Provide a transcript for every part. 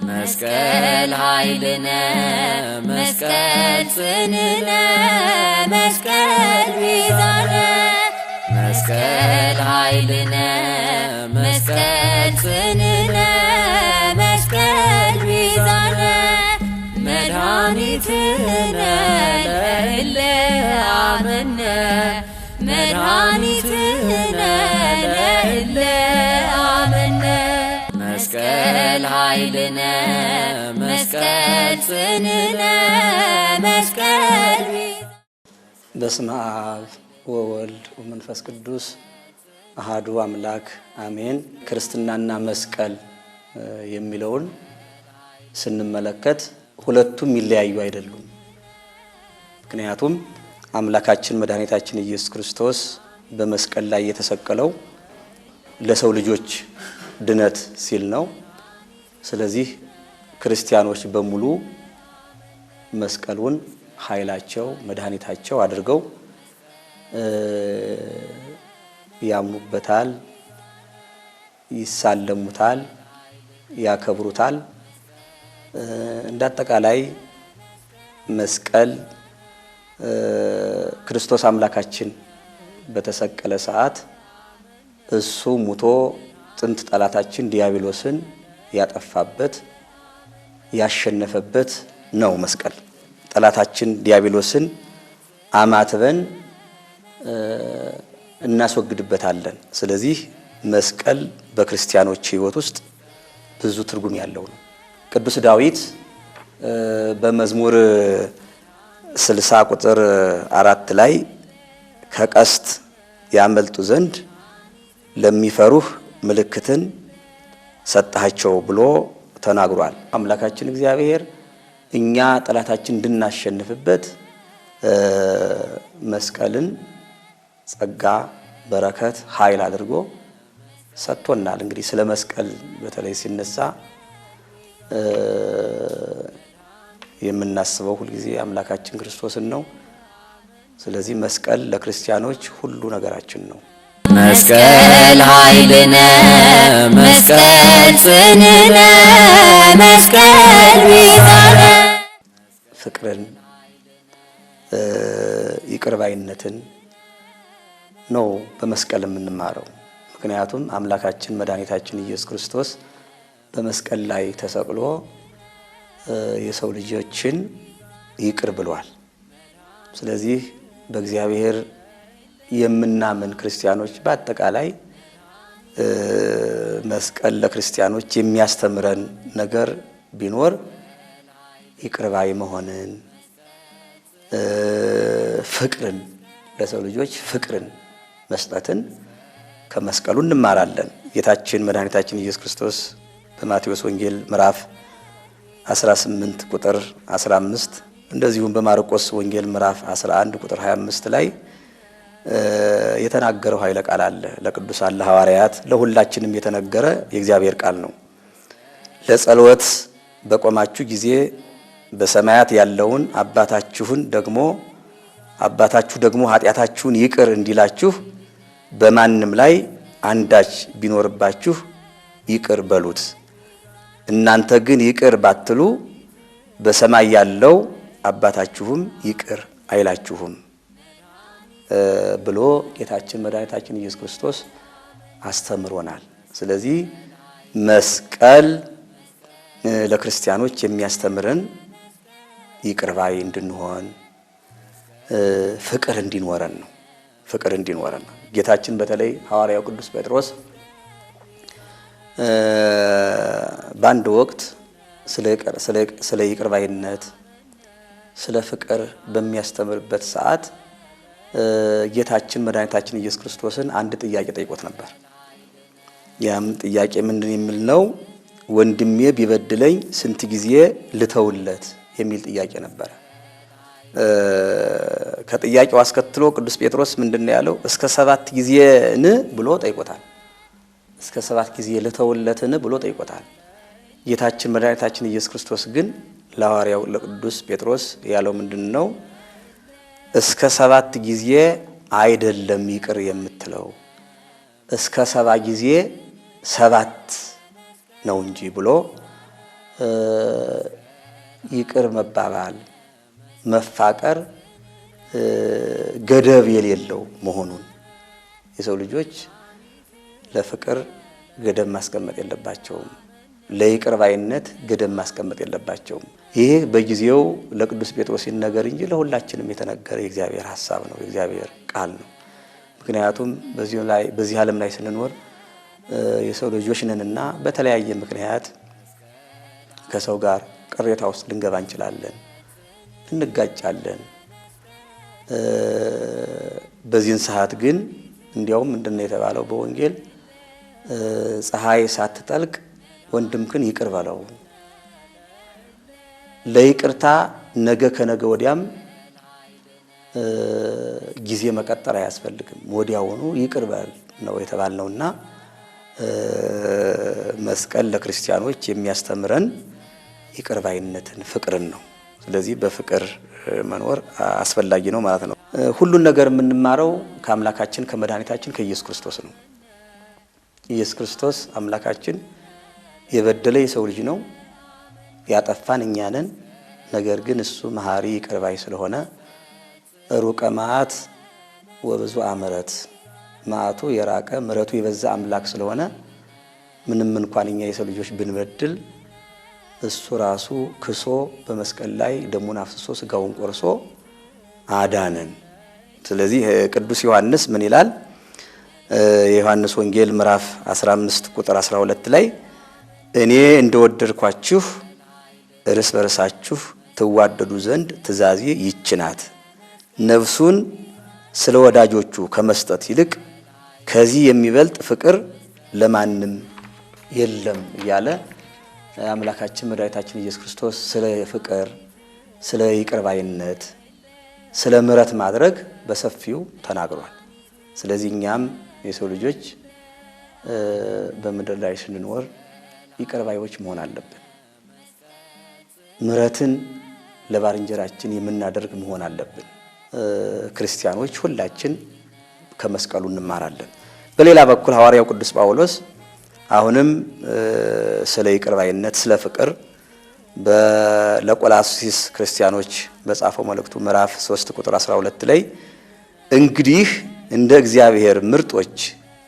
መስቀል ኃይልነ መስቀል ጽንዕነ መስቀል ቤዛነ መስቀል ኃይልነ መስቀል ጽንዕነ መስቀል ቤዛነ መድኃኒትነ ለእለ አመነ መድኃኒትነ ለእለ አመነ መስቀል ኃይልነ መስቀል ጽንዕነ መስቀል በስመ አብ ወወልድ ወመንፈስ ቅዱስ አሐዱ አምላክ አሜን። ክርስትናና መስቀል የሚለውን ስንመለከት ሁለቱም ይለያዩ አይደሉም። ምክንያቱም አምላካችን መድኃኒታችን ኢየሱስ ክርስቶስ በመስቀል ላይ የተሰቀለው ለሰው ልጆች ድነት ሲል ነው። ስለዚህ ክርስቲያኖች በሙሉ መስቀሉን ኃይላቸው መድኃኒታቸው አድርገው ያምኑበታል፣ ይሳለሙታል፣ ያከብሩታል። እንዳጠቃላይ መስቀል ክርስቶስ አምላካችን በተሰቀለ ሰዓት እሱ ሙቶ ጥንት ጠላታችን ዲያብሎስን ያጠፋበት ያሸነፈበት ነው። መስቀል ጠላታችን ዲያብሎስን አማትበን እናስወግድበታለን። ስለዚህ መስቀል በክርስቲያኖች ሕይወት ውስጥ ብዙ ትርጉም ያለው ነው። ቅዱስ ዳዊት በመዝሙር 60 ቁጥር 4 ላይ ከቀስት ያመልጡ ዘንድ ለሚፈሩህ ምልክትን ሰጣቸው ብሎ ተናግሯል። አምላካችን እግዚአብሔር እኛ ጠላታችን እንድናሸንፍበት መስቀልን ጸጋ፣ በረከት፣ ኃይል አድርጎ ሰጥቶናል። እንግዲህ ስለ መስቀል በተለይ ሲነሳ የምናስበው ሁልጊዜ አምላካችን ክርስቶስን ነው። ስለዚህ መስቀል ለክርስቲያኖች ሁሉ ነገራችን ነው። መስቀል ኃይልነ መስቀል ጽንዕነ መስቀል ቤዛነ ፍቅርን ይቅር ባይነትን ነው በመስቀል የምንማረው። ምክንያቱም አምላካችን መድኃኒታችን ኢየሱስ ክርስቶስ በመስቀል ላይ ተሰቅሎ የሰው ልጆችን ይቅር ብሏል። ስለዚህ በእግዚአብሔር የምናምን ክርስቲያኖች በአጠቃላይ መስቀል ለክርስቲያኖች የሚያስተምረን ነገር ቢኖር ይቅር ባይ መሆንን፣ ፍቅርን፣ ለሰው ልጆች ፍቅርን መስጠትን ከመስቀሉ እንማራለን። ጌታችን መድኃኒታችን ኢየሱስ ክርስቶስ በማቴዎስ ወንጌል ምዕራፍ 18 ቁጥር 15 እንደዚሁም በማርቆስ ወንጌል ምዕራፍ 11 ቁጥር 25 ላይ የተናገረው ኃይለ ቃል አለ። ለቅዱሳን ለሐዋርያት ለሁላችንም የተነገረ የእግዚአብሔር ቃል ነው። ለጸሎት በቆማችሁ ጊዜ በሰማያት ያለውን አባታችሁ ደግሞ ኃጢአታችሁን ይቅር እንዲላችሁ በማንም ላይ አንዳች ቢኖርባችሁ ይቅር በሉት። እናንተ ግን ይቅር ባትሉ በሰማይ ያለው አባታችሁም ይቅር አይላችሁም ብሎ ጌታችን መድኃኒታችን ኢየሱስ ክርስቶስ አስተምሮናል። ስለዚህ መስቀል ለክርስቲያኖች የሚያስተምረን ይቅር ባይ እንድንሆን ፍቅር እንዲኖረን ነው። ፍቅር እንዲኖረን ነው። ጌታችን በተለይ ሐዋርያው ቅዱስ ጴጥሮስ በአንድ ወቅት ስለ ይቅር ባይነት ስለ ፍቅር በሚያስተምርበት ሰዓት ጌታችን መድኃኒታችን ኢየሱስ ክርስቶስን አንድ ጥያቄ ጠይቆት ነበር። ያም ጥያቄ ምንድን የሚል ነው? ወንድሜ ቢበድለኝ ስንት ጊዜ ልተውለት የሚል ጥያቄ ነበር። ከጥያቄው አስከትሎ ቅዱስ ጴጥሮስ ምንድነው ያለው? እስከ 7 ጊዜን ብሎ ጠይቆታል። እስከ 7 ጊዜ ልተውለትን ብሎ ጠይቆታል። ጌታችን መድኃኒታችን ኢየሱስ ክርስቶስ ግን ለሐዋርያው ለቅዱስ ጴጥሮስ ያለው ምንድነው? እስከ 7 ጊዜ አይደለም ይቅር የምትለው እስከ 7 ጊዜ 7 ነው እንጂ ብሎ ይቅር መባባል፣ መፋቀር ገደብ የሌለው መሆኑን የሰው ልጆች ለፍቅር ገደብ ማስቀመጥ የለባቸውም። ለይቅር ባይነት ገደብ ማስቀመጥ የለባቸውም። ይሄ በጊዜው ለቅዱስ ጴጥሮስ ሲነገር እንጂ ለሁላችንም የተነገረ የእግዚአብሔር ሐሳብ ነው፣ የእግዚአብሔር ቃል ነው። ምክንያቱም በዚህ ዓለም ላይ ስንኖር የሰው ልጆች ነንና በተለያየ ምክንያት ከሰው ጋር ቅሬታ ውስጥ ልንገባ እንችላለን፣ እንጋጫለን። በዚህን ሰዓት ግን እንዲያውም ምንድነው የተባለው በወንጌል ፀሐይ ሳትጠልቅ ወንድምህን ይቅር በለው። ለይቅርታ ነገ ከነገ ወዲያም ጊዜ መቀጠር አያስፈልግም፣ ወዲያውኑ ይቅር በል ነው የተባልነውና መስቀል ለክርስቲያኖች የሚያስተምረን ይቅር ባይነትን፣ ፍቅርን ነው። ስለዚህ በፍቅር መኖር አስፈላጊ ነው ማለት ነው። ሁሉን ነገር የምንማረው ከአምላካችን ከመድኃኒታችን ከኢየሱስ ክርስቶስ ነው። ኢየሱስ ክርስቶስ አምላካችን የበደለ የሰው ልጅ ነው፣ ያጠፋን እኛ ነን። ነገር ግን እሱ መሐሪ ይቅር ባይ ስለሆነ ሩቀ መዓት ወብዙ ምሕረት፣ መዓቱ የራቀ ምሕረቱ የበዛ አምላክ ስለሆነ ምንም እንኳን እኛ የሰው ልጆች ብንበድል እሱ ራሱ ክሶ በመስቀል ላይ ደሙን አፍስሶ ስጋውን ቆርሶ አዳነን። ስለዚህ ቅዱስ ዮሐንስ ምን ይላል? የዮሐንስ ወንጌል ምዕራፍ 15 ቁጥር 12 ላይ እኔ እንደወደድኳችሁ እርስ በርሳችሁ ትዋደዱ ዘንድ ትእዛዜ ይህች ናት፣ ነፍሱን ስለ ወዳጆቹ ከመስጠት ይልቅ ከዚህ የሚበልጥ ፍቅር ለማንም የለም እያለ አምላካችን መድኃኒታችን ኢየሱስ ክርስቶስ ስለ ፍቅር፣ ስለ ይቅር ባይነት፣ ስለ ምሕረት ማድረግ በሰፊው ተናግሯል። ስለዚህ እኛም የሰው ልጆች በምድር ላይ ስንኖር ይቅር ባዮች መሆን አለብን። ምሕረትን ለባልንጀራችን የምናደርግ መሆን አለብን። ክርስቲያኖች ሁላችን ከመስቀሉ እንማራለን። በሌላ በኩል ሐዋርያው ቅዱስ ጳውሎስ አሁንም ስለ ይቅር ባይነት፣ ስለ ፍቅር ለቆላስይስ ክርስቲያኖች በጻፈው መልእክቱ ምዕራፍ 3 ቁጥር 12 ላይ እንግዲህ እንደ እግዚአብሔር ምርጦች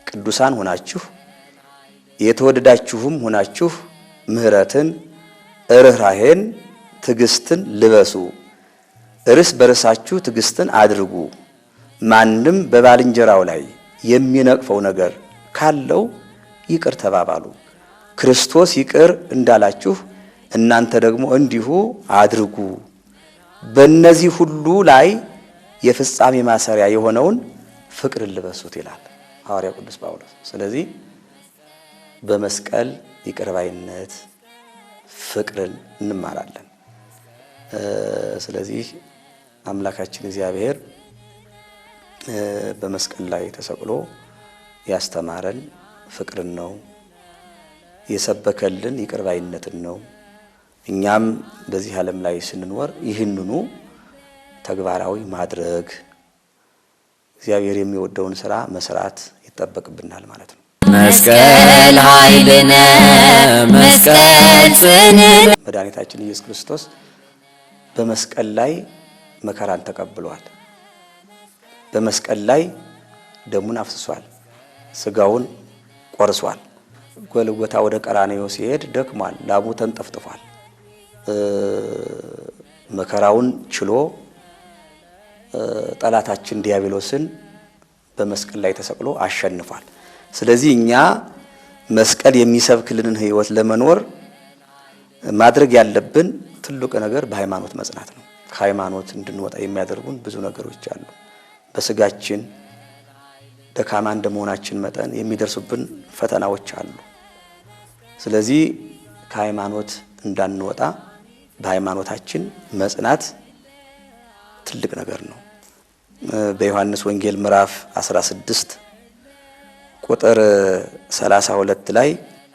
ቅዱሳን ሆናችሁ የተወደዳችሁም ሆናችሁ ምሕረትን፣ ርኅራኄን፣ ትዕግስትን ልበሱ። እርስ በርሳችሁ ትዕግስትን አድርጉ። ማንም በባልንጀራው ላይ የሚነቅፈው ነገር ካለው ይቅር ተባባሉ። ክርስቶስ ይቅር እንዳላችሁ እናንተ ደግሞ እንዲሁ አድርጉ። በእነዚህ ሁሉ ላይ የፍጻሜ ማሰሪያ የሆነውን ፍቅርን ልበሱት ይላል ሐዋርያው ቅዱስ ጳውሎስ። ስለዚህ በመስቀል ይቅር ባይነት፣ ፍቅርን እንማራለን። ስለዚህ አምላካችን እግዚአብሔር በመስቀል ላይ ተሰቅሎ ያስተማረን ፍቅርን ነው፣ የሰበከልን ይቅር ባይነትን ነው። እኛም በዚህ ዓለም ላይ ስንኖር ይህንኑ ተግባራዊ ማድረግ፣ እግዚአብሔር የሚወደውን ስራ መስራት ይጠበቅብናል ማለት ነው። መስቀል ኃይልነ መስቀል ጽንዕነ። መድኃኒታችን ኢየሱስ ክርስቶስ በመስቀል ላይ መከራን ተቀብሏል። በመስቀል ላይ ደሙን አፍስሷል፣ ስጋውን ቆርሷል። ጎልጎታ ወደ ቀራንዮ ሲሄድ ደክሟል፣ ላቡ ተንጠፍጥፏል። መከራውን ችሎ ጠላታችን ዲያብሎስን በመስቀል ላይ ተሰቅሎ አሸንፏል። ስለዚህ እኛ መስቀል የሚሰብክልንን ሕይወት ለመኖር ማድረግ ያለብን ትልቁ ነገር በሃይማኖት መጽናት ነው። ከሃይማኖት እንድንወጣ የሚያደርጉን ብዙ ነገሮች አሉ። በስጋችን ደካማ እንደመሆናችን መጠን የሚደርሱብን ፈተናዎች አሉ። ስለዚህ ከሃይማኖት እንዳንወጣ በሃይማኖታችን መጽናት ትልቅ ነገር ነው። በዮሐንስ ወንጌል ምዕራፍ 16 ቁጥር 32 ላይ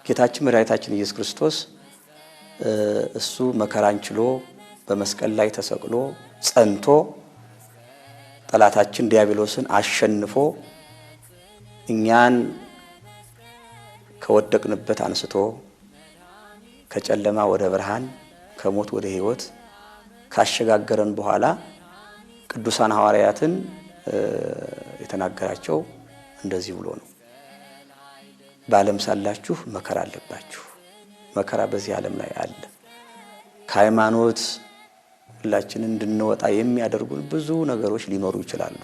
ጌታችን መድኃኒታችን ኢየሱስ ክርስቶስ እሱ መከራን ችሎ በመስቀል ላይ ተሰቅሎ ጸንቶ ጠላታችን ዲያብሎስን አሸንፎ እኛን ከወደቅንበት አንስቶ ከጨለማ ወደ ብርሃን ከሞት ወደ ሕይወት ካሸጋገረን በኋላ ቅዱሳን ሐዋርያትን የተናገራቸው እንደዚህ ብሎ ነው። በዓለም ሳላችሁ መከራ አለባችሁ። መከራ በዚህ ዓለም ላይ አለ። ከሃይማኖት ሁላችንን እንድንወጣ የሚያደርጉን ብዙ ነገሮች ሊኖሩ ይችላሉ።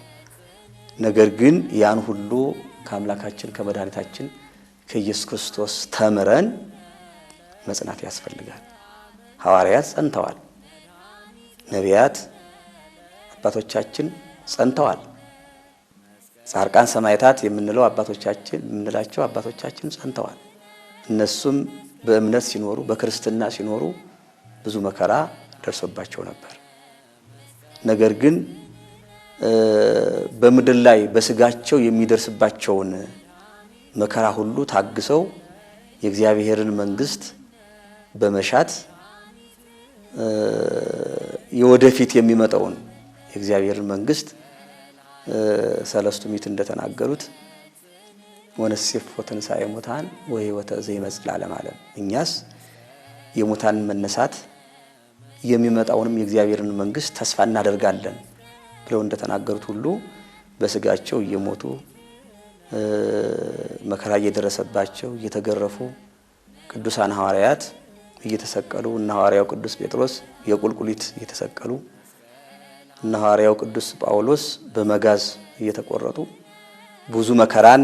ነገር ግን ያን ሁሉ ከአምላካችን ከመድኃኒታችን ከኢየሱስ ክርስቶስ ተምረን መጽናት ያስፈልጋል። ሐዋርያት ጸንተዋል። ነቢያት አባቶቻችን ጸንተዋል። ጻድቃን ሰማዕታት የምንላቸው አባቶቻችን ጸንተዋል። እነሱም በእምነት ሲኖሩ በክርስትና ሲኖሩ ብዙ መከራ ደርሶባቸው ነበር። ነገር ግን በምድር ላይ በስጋቸው የሚደርስባቸውን መከራ ሁሉ ታግሰው የእግዚአብሔርን መንግስት በመሻት የወደፊት የሚመጣውን የእግዚአብሔርን መንግስት ሰለስቱ ምዕት እንደተናገሩት ወነሴፎ ትንሣኤ ሙታን ወሕይወተ ዘይመጽእ ለዓለመ ዓለም፣ እኛስ የሙታን መነሳት የሚመጣውንም የእግዚአብሔርን መንግስት ተስፋ እናደርጋለን ብለው እንደተናገሩት ሁሉ በስጋቸው እየሞቱ መከራ እየደረሰባቸው እየተገረፉ ቅዱሳን ሐዋርያት እየተሰቀሉ እነ ሐዋርያው ቅዱስ ጴጥሮስ የቁልቁሊት እየተሰቀሉ እነ ሐዋርያው ቅዱስ ጳውሎስ በመጋዝ እየተቆረጡ ብዙ መከራን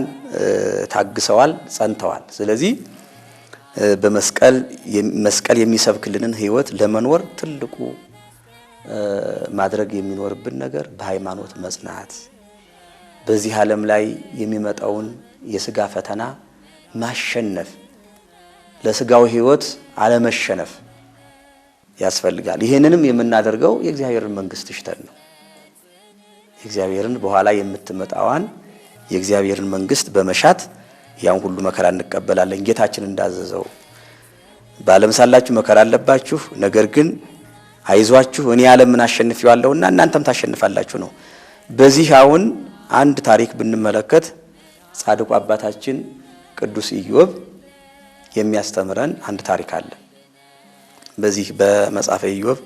ታግሰዋል፣ ጸንተዋል። ስለዚህ መስቀል የሚሰብክልንን ሕይወት ለመኖር ትልቁ ማድረግ የሚኖርብን ነገር በሃይማኖት መጽናት፣ በዚህ ዓለም ላይ የሚመጣውን የሥጋ ፈተና ማሸነፍ፣ ለሥጋው ሕይወት አለመሸነፍ ያስፈልጋል። ይሄንንም የምናደርገው የእግዚአብሔርን መንግስት ሽተን ነው። የእግዚአብሔርን በኋላ የምትመጣዋን የእግዚአብሔርን መንግስት በመሻት ያን ሁሉ መከራ እንቀበላለን። ጌታችን እንዳዘዘው በዓለም ሳላችሁ መከራ አለባችሁ፣ ነገር ግን አይዟችሁ እኔ ዓለምን አሸንፌዋለሁና እናንተም ታሸንፋላችሁ ነው። በዚህ አሁን አንድ ታሪክ ብንመለከት ጻድቁ አባታችን ቅዱስ ኢዮብ የሚያስተምረን አንድ ታሪክ አለ። በዚህ በመጽሐፈ ኢዮብ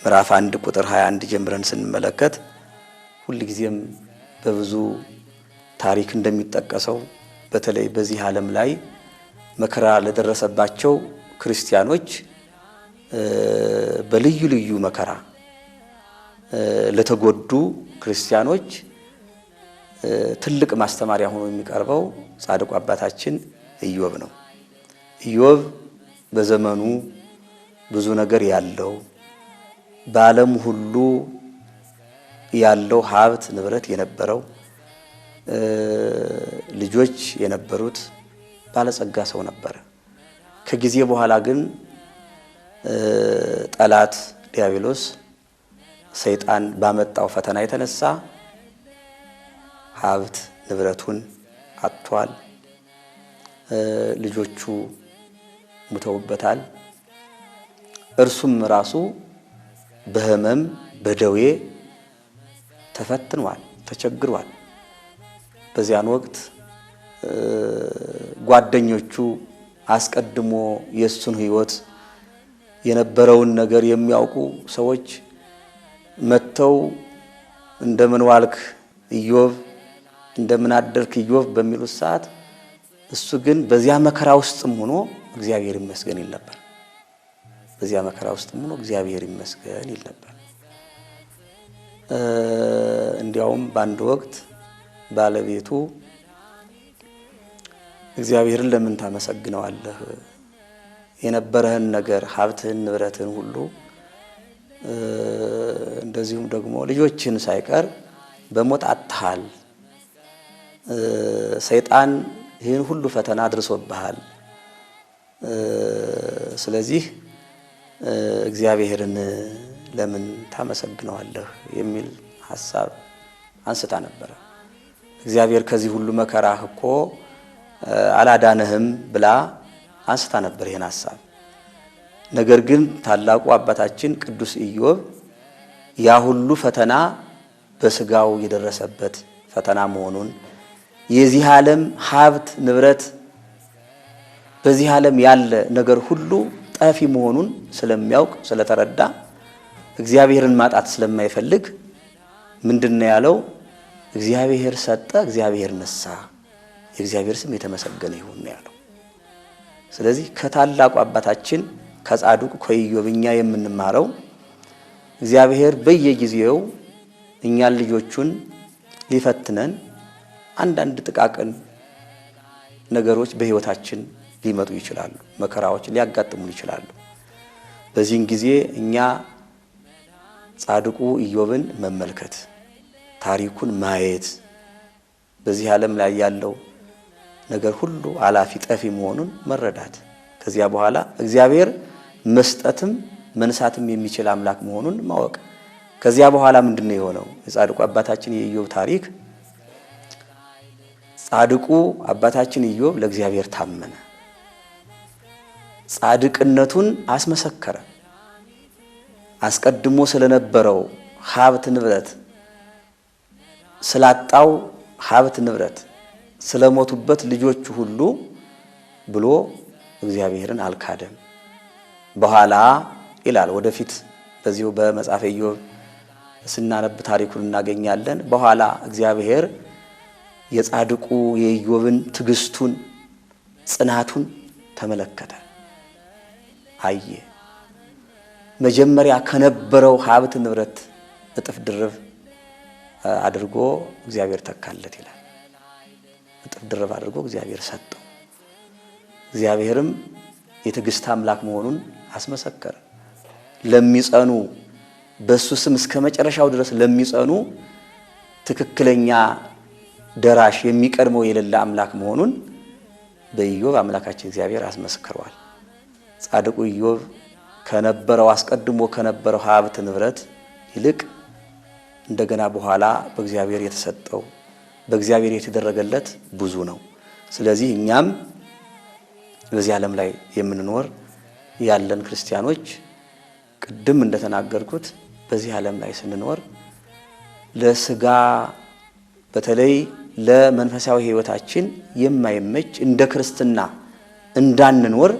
ምዕራፍ 1 ቁጥር 21 ጀምረን ስንመለከት ሁልጊዜም በብዙ ታሪክ እንደሚጠቀሰው በተለይ በዚህ ዓለም ላይ መከራ ለደረሰባቸው ክርስቲያኖች በልዩ ልዩ መከራ ለተጎዱ ክርስቲያኖች ትልቅ ማስተማሪያ ሆኖ የሚቀርበው ጻድቁ አባታችን ኢዮብ ነው። ኢዮብ በዘመኑ ብዙ ነገር ያለው በዓለም ሁሉ ያለው ሀብት ንብረት የነበረው ልጆች የነበሩት ባለጸጋ ሰው ነበረ። ከጊዜ በኋላ ግን ጠላት ዲያብሎስ ሰይጣን ባመጣው ፈተና የተነሳ ሀብት ንብረቱን አጥቷል። ልጆቹ ሙተውበታል። እርሱም ራሱ በሕመም በደዌ ተፈትኗል፣ ተቸግሯል። በዚያን ወቅት ጓደኞቹ አስቀድሞ የሱን ሕይወት የነበረውን ነገር የሚያውቁ ሰዎች መተው እንደምን ዋልክ ኢዮብ፣ እንደምን አደርክ ኢዮብ በሚሉት ሰዓት እሱ ግን በዚያ መከራ ውስጥም ሆኖ እግዚአብሔር ይመስገን ይል ነበር። በዚያ መከራ ውስጥም ሆኖ እግዚአብሔር ይመስገን ይል ነበር። እንዲያውም በአንድ ወቅት ባለቤቱ እግዚአብሔርን ለምን ታመሰግነዋለህ? የነበረህን ነገር ሀብትህን፣ ንብረትህን ሁሉ እንደዚሁም ደግሞ ልጆችህን ሳይቀር በሞት አጥተሃል። ሰይጣን ይህን ሁሉ ፈተና አድርሶብሃል። ስለዚህ እግዚአብሔርን ለምን ታመሰግነዋለህ የሚል ሐሳብ አንስታ ነበረ። እግዚአብሔር ከዚህ ሁሉ መከራህ እኮ አላዳነህም ብላ አንስታ ነበር ይሄን ሐሳብ። ነገር ግን ታላቁ አባታችን ቅዱስ ኢዮብ ያ ሁሉ ፈተና በስጋው የደረሰበት ፈተና መሆኑን የዚህ ዓለም ሀብት ንብረት በዚህ ዓለም ያለ ነገር ሁሉ ጠፊ መሆኑን ስለሚያውቅ ስለተረዳ እግዚአብሔርን ማጣት ስለማይፈልግ ምንድነው ያለው? እግዚአብሔር ሰጠ፣ እግዚአብሔር ነሳ፣ የእግዚአብሔር ስም የተመሰገነ ይሁን ነው ያለው። ስለዚህ ከታላቁ አባታችን ከጻድቁ ከኢዮብ እኛ የምንማረው እግዚአብሔር በየጊዜው እኛን ልጆቹን ሊፈትነን አንዳንድ ጥቃቅን ነገሮች በህይወታችን ሊመጡ ይችላሉ፣ መከራዎች ሊያጋጥሙን ይችላሉ። በዚህን ጊዜ እኛ ጻድቁ ኢዮብን መመልከት፣ ታሪኩን ማየት፣ በዚህ ዓለም ላይ ያለው ነገር ሁሉ አላፊ ጠፊ መሆኑን መረዳት፣ ከዚያ በኋላ እግዚአብሔር መስጠትም መንሳትም የሚችል አምላክ መሆኑን ማወቅ። ከዚያ በኋላ ምንድነው የሆነው? የጻድቁ አባታችን የኢዮብ ታሪክ ጻድቁ አባታችን ኢዮብ ለእግዚአብሔር ታመነ፣ ጻድቅነቱን አስመሰከረ። አስቀድሞ ስለነበረው ሀብት ንብረት፣ ስላጣው ሀብት ንብረት፣ ስለሞቱበት ልጆቹ ሁሉ ብሎ እግዚአብሔርን አልካደም። በኋላ ይላል ወደፊት በዚሁ በመጽሐፈ ኢዮብ ስናነብ ታሪኩን እናገኛለን። በኋላ እግዚአብሔር የጻድቁ የኢዮብን ትዕግስቱን ጽናቱን ተመለከተ፣ አየ። መጀመሪያ ከነበረው ሀብት ንብረት እጥፍ ድርብ አድርጎ እግዚአብሔር ተካለት ይላል። እጥፍ ድርብ አድርጎ እግዚአብሔር ሰጠው። እግዚአብሔርም የትዕግስት አምላክ መሆኑን አስመሰከረ። ለሚጸኑ በሱ ስም እስከ መጨረሻው ድረስ ለሚጸኑ ትክክለኛ ደራሽ የሚቀድመው የሌለ አምላክ መሆኑን በኢዮብ አምላካችን እግዚአብሔር አስመስክሯል። ጻድቁ ኢዮብ ከነበረው አስቀድሞ ከነበረው ሀብት ንብረት ይልቅ እንደገና በኋላ በእግዚአብሔር የተሰጠው በእግዚአብሔር የተደረገለት ብዙ ነው። ስለዚህ እኛም በዚህ ዓለም ላይ የምንኖር ያለን ክርስቲያኖች ቅድም እንደተናገርኩት በዚህ ዓለም ላይ ስንኖር ለስጋ በተለይ ለመንፈሳዊ ሕይወታችን የማይመች እንደ ክርስትና እንዳንኖር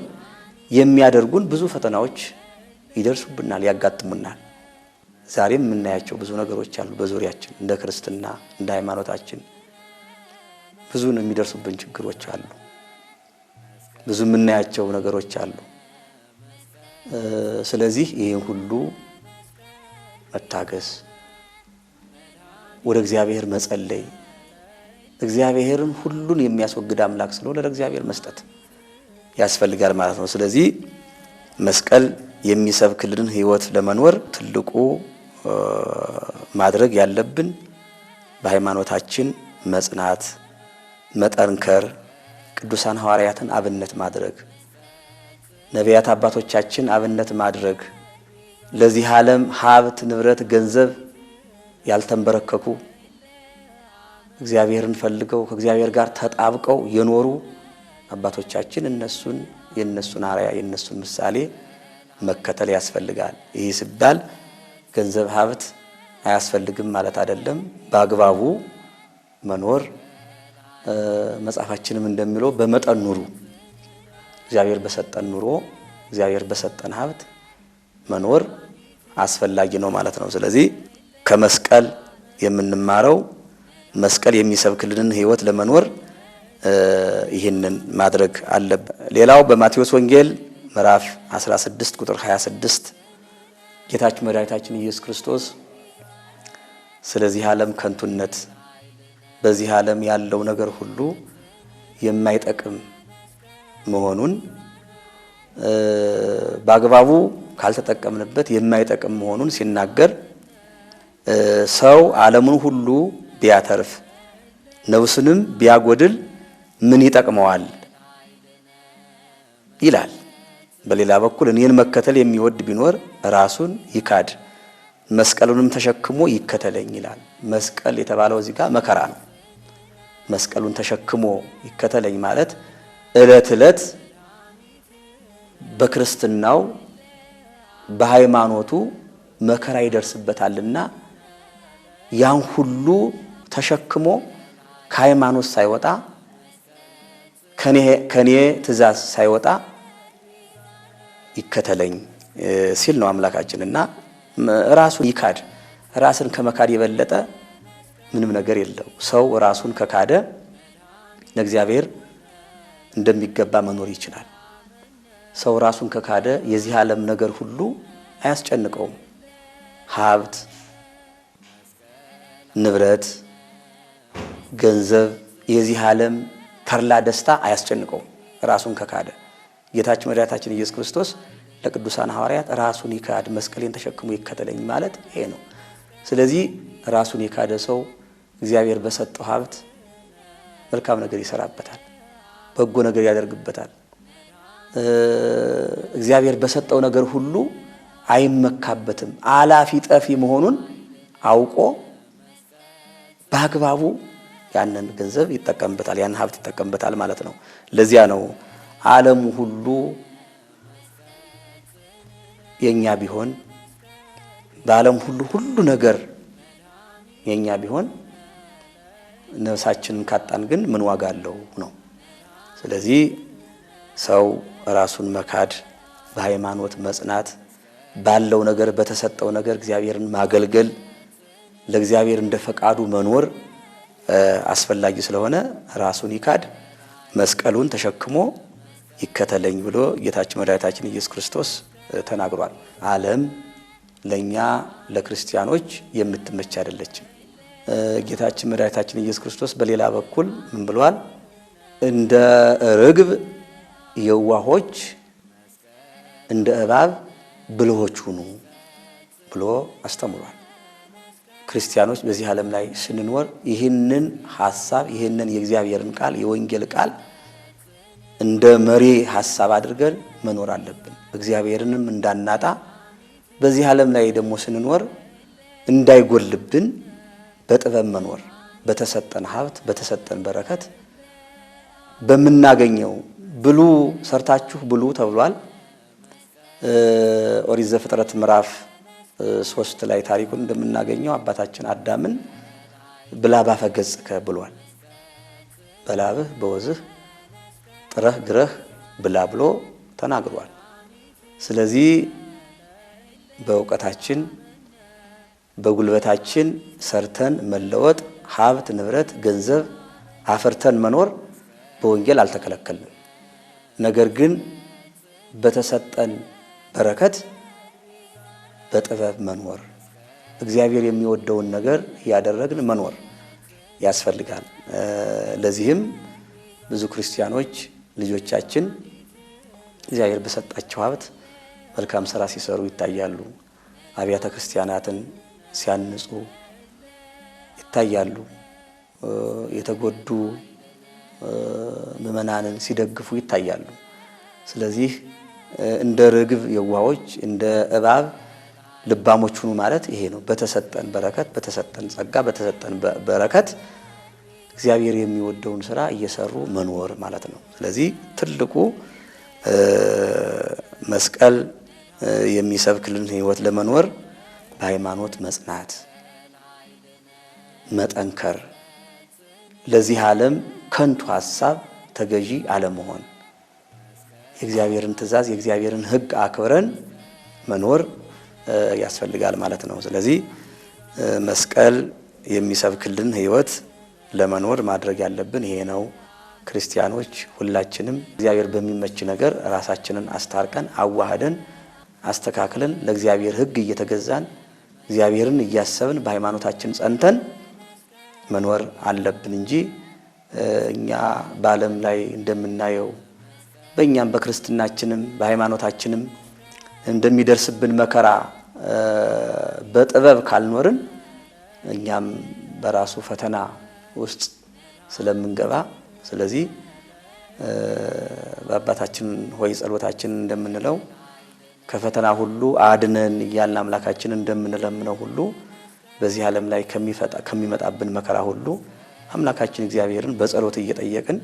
የሚያደርጉን ብዙ ፈተናዎች ይደርሱብናል፣ ያጋጥሙናል። ዛሬም የምናያቸው ብዙ ነገሮች አሉ በዙሪያችን። እንደ ክርስትና እንደ ሃይማኖታችን ብዙ የሚደርሱብን ችግሮች አሉ፣ ብዙ የምናያቸው ነገሮች አሉ። ስለዚህ ይህን ሁሉ መታገስ፣ ወደ እግዚአብሔር መጸለይ፣ እግዚአብሔርን ሁሉን የሚያስወግድ አምላክ ስለሆነ ለእግዚአብሔር መስጠት ያስፈልጋል ማለት ነው። ስለዚህ መስቀል የሚሰብክልን ሕይወት ለመኖር ትልቁ ማድረግ ያለብን በሃይማኖታችን መጽናት፣ መጠንከር፣ ቅዱሳን ሐዋርያትን አብነት ማድረግ፣ ነቢያት አባቶቻችን አብነት ማድረግ፣ ለዚህ ዓለም ሀብት ንብረት ገንዘብ ያልተንበረከኩ እግዚአብሔርን ፈልገው ከእግዚአብሔር ጋር ተጣብቀው የኖሩ አባቶቻችን የነሱን አርአያ የነሱን ምሳሌ መከተል ያስፈልጋል። ይህ ሲባል ገንዘብ ሀብት አያስፈልግም ማለት አይደለም። በአግባቡ መኖር መጽሐፋችንም እንደሚለው በመጠን ኑሩ። እግዚአብሔር በሰጠን ኑሮ እግዚአብሔር በሰጠን ሀብት መኖር አስፈላጊ ነው ማለት ነው። ስለዚህ ከመስቀል የምንማረው መስቀል የሚሰብክልንን ሕይወት ለመኖር ይህንን ማድረግ አለብን። ሌላው በማቴዎስ ወንጌል ምዕራፍ 16 ቁጥር 26 ጌታችን መድኃኒታችን ኢየሱስ ክርስቶስ ስለዚህ ዓለም ከንቱነት በዚህ ዓለም ያለው ነገር ሁሉ የማይጠቅም መሆኑን በአግባቡ ካልተጠቀምንበት የማይጠቅም መሆኑን ሲናገር ሰው ዓለሙን ሁሉ ቢያተርፍ ነፍሱንም ቢያጎድል ምን ይጠቅመዋል ይላል። በሌላ በኩል እኔን መከተል የሚወድ ቢኖር ራሱን ይካድ መስቀሉንም ተሸክሞ ይከተለኝ ይላል። መስቀል የተባለው እዚህ ጋር መከራ ነው። መስቀሉን ተሸክሞ ይከተለኝ ማለት ዕለት ዕለት በክርስትናው በሃይማኖቱ መከራ ይደርስበታልና ያን ሁሉ ተሸክሞ ከሃይማኖት ሳይወጣ ከኔ ትእዛዝ ሳይወጣ ይከተለኝ ሲል ነው አምላካችንና ራሱን ይካድ። ራስን ከመካድ የበለጠ ምንም ነገር የለው። ሰው ራሱን ከካደ ለእግዚአብሔር እንደሚገባ መኖር ይችላል። ሰው ራሱን ከካደ የዚህ ዓለም ነገር ሁሉ አያስጨንቀውም። ሀብት፣ ንብረት፣ ገንዘብ፣ የዚህ ዓለም ተርላ ደስታ አያስጨንቀውም ራሱን ከካደ። ጌታችን መድኃኒታችን ኢየሱስ ክርስቶስ ለቅዱሳን ሐዋርያት ራሱን ይካድ መስቀሌን ተሸክሞ ይከተለኝ ማለት ይሄ ነው። ስለዚህ ራሱን የካደ ሰው እግዚአብሔር በሰጠው ሀብት መልካም ነገር ይሰራበታል፣ በጎ ነገር ያደርግበታል። እግዚአብሔር በሰጠው ነገር ሁሉ አይመካበትም። አላፊ ጠፊ መሆኑን አውቆ በአግባቡ ያንን ገንዘብ ይጠቀምበታል፣ ያን ሀብት ይጠቀምበታል ማለት ነው። ለዚያ ነው ዓለሙ ሁሉ የኛ ቢሆን በዓለም ሁሉ ነገር የኛ ቢሆን ነፍሳችንን ካጣን ግን ምን ዋጋ አለው ነው። ስለዚህ ሰው ራሱን መካድ፣ በሃይማኖት መጽናት፣ ባለው ነገር በተሰጠው ነገር እግዚአብሔርን ማገልገል፣ ለእግዚአብሔር እንደ ፈቃዱ መኖር አስፈላጊ ስለሆነ ራሱን ይካድ መስቀሉን ተሸክሞ ይከተለኝ ብሎ ጌታችን መድኃኒታችን ኢየሱስ ክርስቶስ ተናግሯል። ዓለም ለኛ ለክርስቲያኖች የምትመች አይደለችም። ጌታችን መድኃኒታችን ኢየሱስ ክርስቶስ በሌላ በኩል ምን ብሏል? እንደ ርግብ የዋሆች እንደ እባብ ብልሆች ሁኑ ብሎ አስተምሯል። ክርስቲያኖች በዚህ ዓለም ላይ ስንኖር ይህንን ሐሳብ ይህንን የእግዚአብሔርን ቃል የወንጌል ቃል እንደ መሪ ሐሳብ አድርገን መኖር አለብን። እግዚአብሔርንም እንዳናጣ በዚህ ዓለም ላይ ደግሞ ስንኖር እንዳይጎልብን በጥበብ መኖር፣ በተሰጠን ሀብት በተሰጠን በረከት በመናገኘው ብሉ ሰርታችሁ ብሉ ተብሏል። ኦሪት ዘፍጥረት ምዕራፍ 3 ላይ ታሪኩን እንደምናገኘው አባታችን አዳምን ብላ ባፈገጽከ ብሏል። በላብህ በወዝህ ጥረህ ግረህ ብላ ብሎ ተናግሯል። ስለዚህ በእውቀታችን በጉልበታችን ሰርተን መለወጥ፣ ሀብት ንብረት ገንዘብ አፈርተን መኖር በወንጌል አልተከለከልንም። ነገር ግን በተሰጠን በረከት በጥበብ መኖር፣ እግዚአብሔር የሚወደውን ነገር ያደረግን መኖር ያስፈልጋል። ለዚህም ብዙ ክርስቲያኖች ልጆቻችን እግዚአብሔር በሰጣቸው ሀብት መልካም ስራ ሲሰሩ ይታያሉ። አብያተ ክርስቲያናትን ሲያንጹ ይታያሉ። የተጎዱ ምዕመናንን ሲደግፉ ይታያሉ። ስለዚህ እንደ ርግብ የዋሆች እንደ እባብ ልባሞች ሁኑ ማለት ይሄ ነው። በተሰጠን በረከት በተሰጠን ጸጋ በተሰጠን በረከት እግዚአብሔር የሚወደውን ስራ እየሰሩ መኖር ማለት ነው። ስለዚህ ትልቁ መስቀል የሚሰብክልን ህይወት ለመኖር በሃይማኖት መጽናት፣ መጠንከር፣ ለዚህ ዓለም ከንቱ ሐሳብ ተገዢ አለመሆን፣ የእግዚአብሔርን ትእዛዝ የእግዚአብሔርን ሕግ አክብረን መኖር ያስፈልጋል ማለት ነው። ስለዚህ መስቀል የሚሰብክልን ህይወት ለመኖር ማድረግ ያለብን ይሄ ነው። ክርስቲያኖች ሁላችንም እግዚአብሔር በሚመች ነገር ራሳችንን አስታርቀን አዋህደን አስተካክለን ለእግዚአብሔር ሕግ እየተገዛን እግዚአብሔርን እያሰብን በሃይማኖታችን ጸንተን መኖር አለብን እንጂ እኛ በዓለም ላይ እንደምናየው በእኛም በክርስትናችንም በሃይማኖታችንም እንደሚደርስብን መከራ በጥበብ ካልኖርን እኛም በራሱ ፈተና ውስጥ ስለምንገባ፣ ስለዚህ በአባታችን ሆይ ጸሎታችን እንደምንለው ከፈተና ሁሉ አድነን እያልን አምላካችን እንደምንለምነው ሁሉ በዚህ ዓለም ላይ ከሚመጣብን መከራ ሁሉ አምላካችን እግዚአብሔርን በጸሎት እየጠየቅን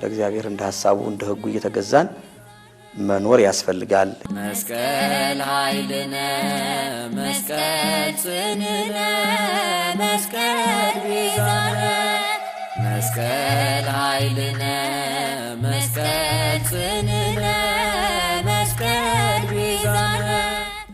ለእግዚአብሔር እንደ ሐሳቡ እንደ ሕጉ እየተገዛን መኖር ያስፈልጋል። መስቀል ኃይልነ መስቀል ጽንዕነ መስቀል ቤዛነ መስቀል ኃይልነ መስቀል ጽንዕነ